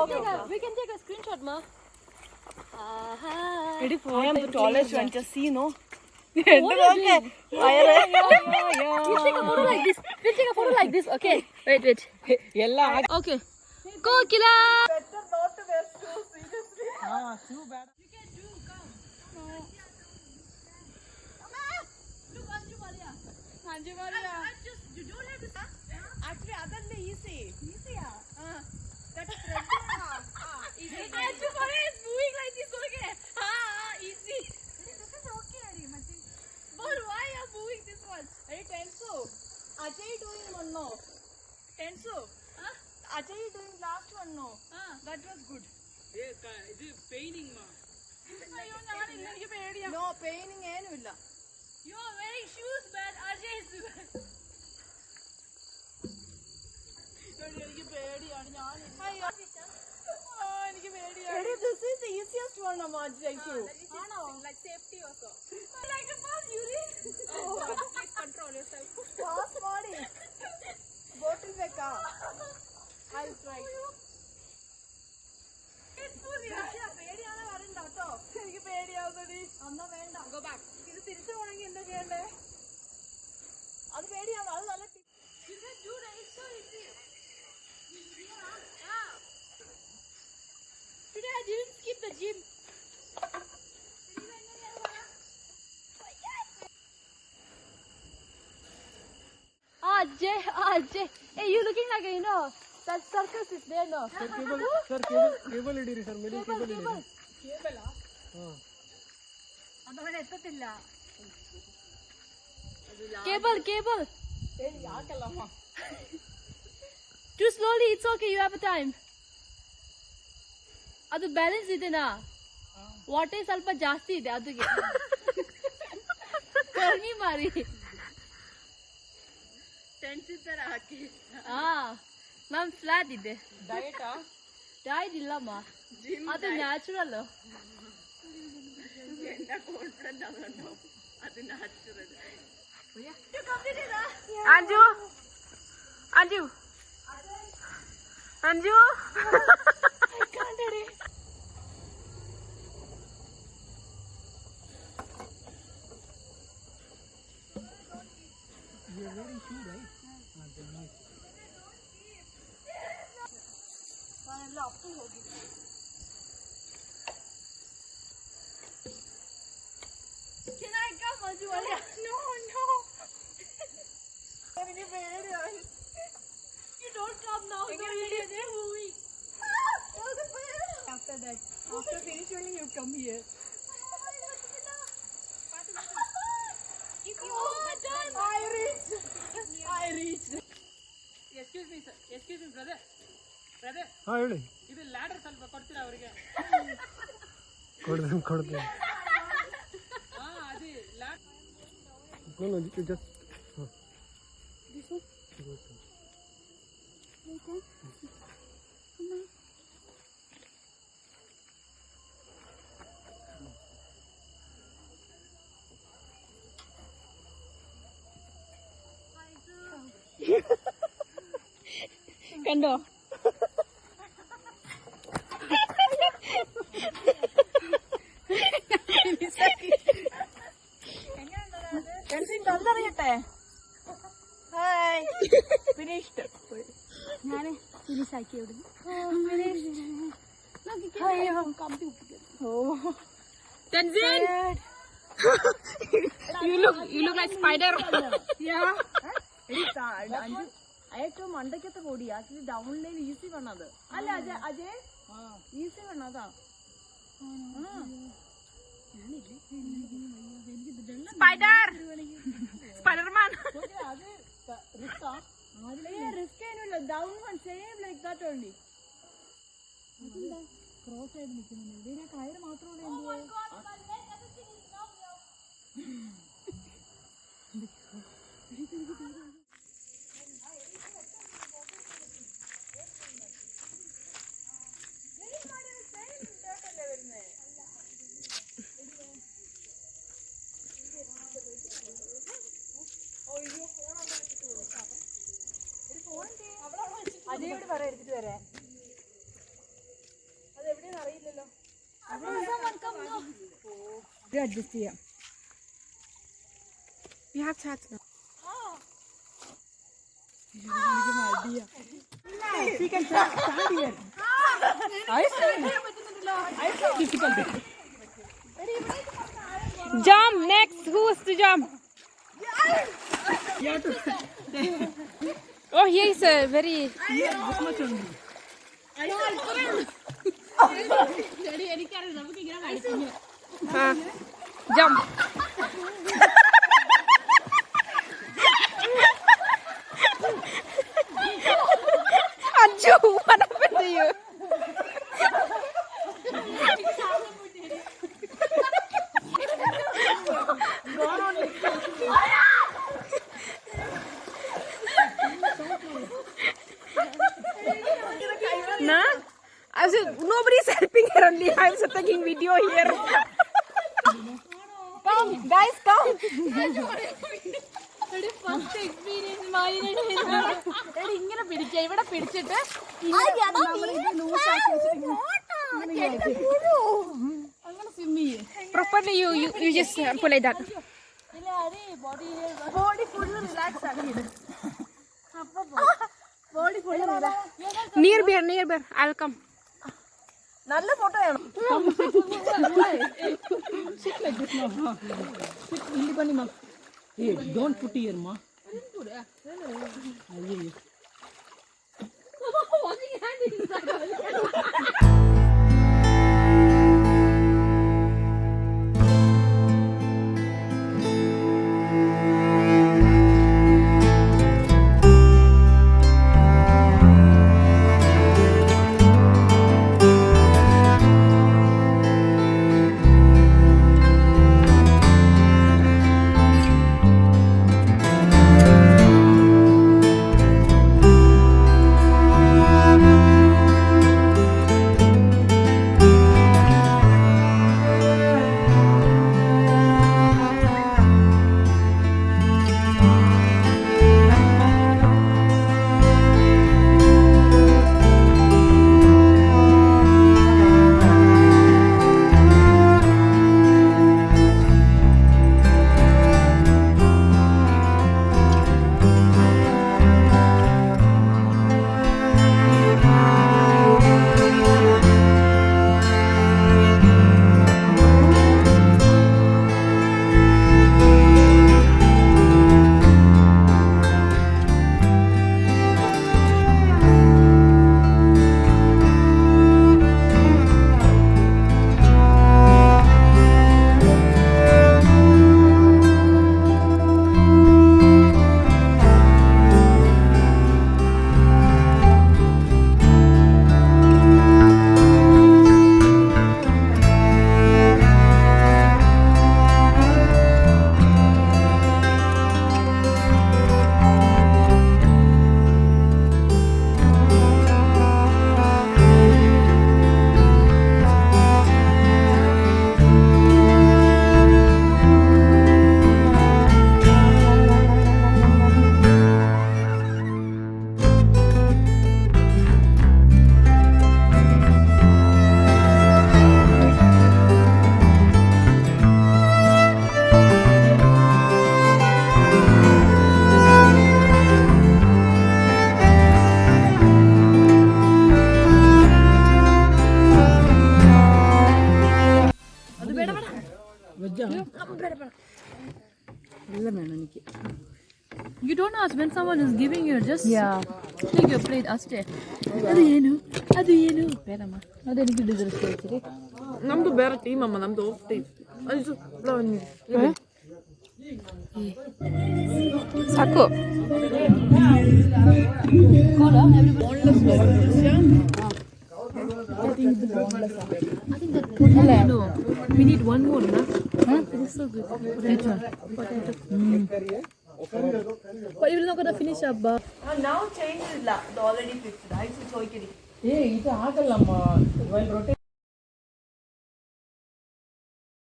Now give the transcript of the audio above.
We can take a screenshot, ma. I am the tallest one. Just see, no. What are you doing? We'll take a photo like this. We'll take a photo like this. Okay. Wait. Okay. Go, Kila. Better not to wear shoes. Seriously. Shoe bad. You can do. Come. No. Look, Anju Maria. You don't have to. Actually, that's easy. Easy, yeah. That's easy. Anju Maria is moving like this. Okay. Easy. This is okay, Ari. But why are you moving this much? Hey, Tensu. Ajay doing one no. Tensu. Ajay doing last one no. That was good. This painting, ma. No painting ഏനുമില്ല. You are wearing shoes, man. Ajay is. എനിക്ക് പേടിയാണ് This is the easiest one, Ajay. Like safety also. Like a fast Yuri. Please control yourself. Fast body. Bottle veka. I'll try. പേടിയാണ് വരണ്ട കേട്ടോ. എനിക്ക് പേടിയാവുന്നടി. എന്നാ വേണ്ട. Go back. ഇത് തിരിച്ചു പോണെങ്കിൽ എന്താ ചെയ്യണ്ടേ? അത് പേടിയാണ്. അത് നല്ല. You can do that. It's so easy. Today I didn't skip the gym. Ajay. Hey, you looking like that circus is there, no? Sir, cable idiri, sir. Meri cable idiri. Cable ah? അതവനെ എത്തത്തില്ല. Cable. Hey, yaakallama. Too slowly. It's okay. You have a time. ಅದು balance ಇದೆನಾ water ಸ್ವಲ್ಪ ಜಾಸ್ತಿ ಇದೆ ಅದಕ್ಕೆ ಕಡಿಮೆ ಮಾರಿ tension ತರ ಹಾಕಿ ನಮ್ ಫ್ಲಾಟ್ ಇದೆ ಡಯಟ್ ಇಲ್ಲಮ್ಮ ಅದು natural Anju You're wearing shoe, right? Can I come, Anju? No. You don't come now. They're moving. After finishing, you come here. If you done. I reach. Excuse me, brother. ಹೇಳಿ. ಇದು ladder ಸ್ವಲ್ಪ ಕೊಡ್ತೀರಾ ಅವರಿಗೆ? ಕೊಡ್ತೀನಿ. ಅದು ladder. No, you just. This one? കണ്ടോ കണ്ടറിയട്ടെ hi finished ഞാൻ finish ആക്കി Tenzin, you look like spider. Yeah. ഏറ്റവും മണ്ടക്കത്തെ പൊടി ആക്ച്വലി ഡൗണിലേക്ക് ഈസി വണ്ണത് അല്ല അജയ് ഈസി വണ്ണതാ Spider-Man. അത് റിസ്ക് ഏനുമില്ല down one same like that only cross ആയിട്ട് നിൽക്കുന്നുണ്ട് ഇതിനെ കയറ് മാത്രമേ അജയോട് പറ എടുത്തിട്ട് വരാൻ അഡ്ജസ്റ്റ് ചെയ്യാം. Jump next. Who wants to jump? Oh, he is very. Jump. Anju, what happened to you? Nah, I was nobody is helping her only. I was taking video here. Come, guys, come. First experience ഇങ്ങനെ പിടിക്കുക. ഇവിടെ പിടിച്ചിട്ട് അങ്ങനെ swim ചെയ്യേ. Properly, you just pull like that. Body full relax ആക്കിയിട്ട് body full Near bear. I'll come. നല്ല photo വേണം. Hey, don't put here, ma. You don't ask when someone is giving you, just take your plate, ask it. ಅದು ಏನು ಬೇಡಮ್ಮ, ಅದೆನಿಗೆ deserve ಮಾಡ್ತೀರಿ? ನಮ್ದು ಬೇರೆ team ಅಮ್ಮ, ನಮ್ದು ಆಫ್ ಟೀಮ್. ಅದು ಸಾಕು. No, we need one more, na? It is so good. Which one? Potato. But you will not gonna finish up. Now change is already fixed. I should show you. Hey, ಇದು ಆಗಲ್ಲಮ್ಮ.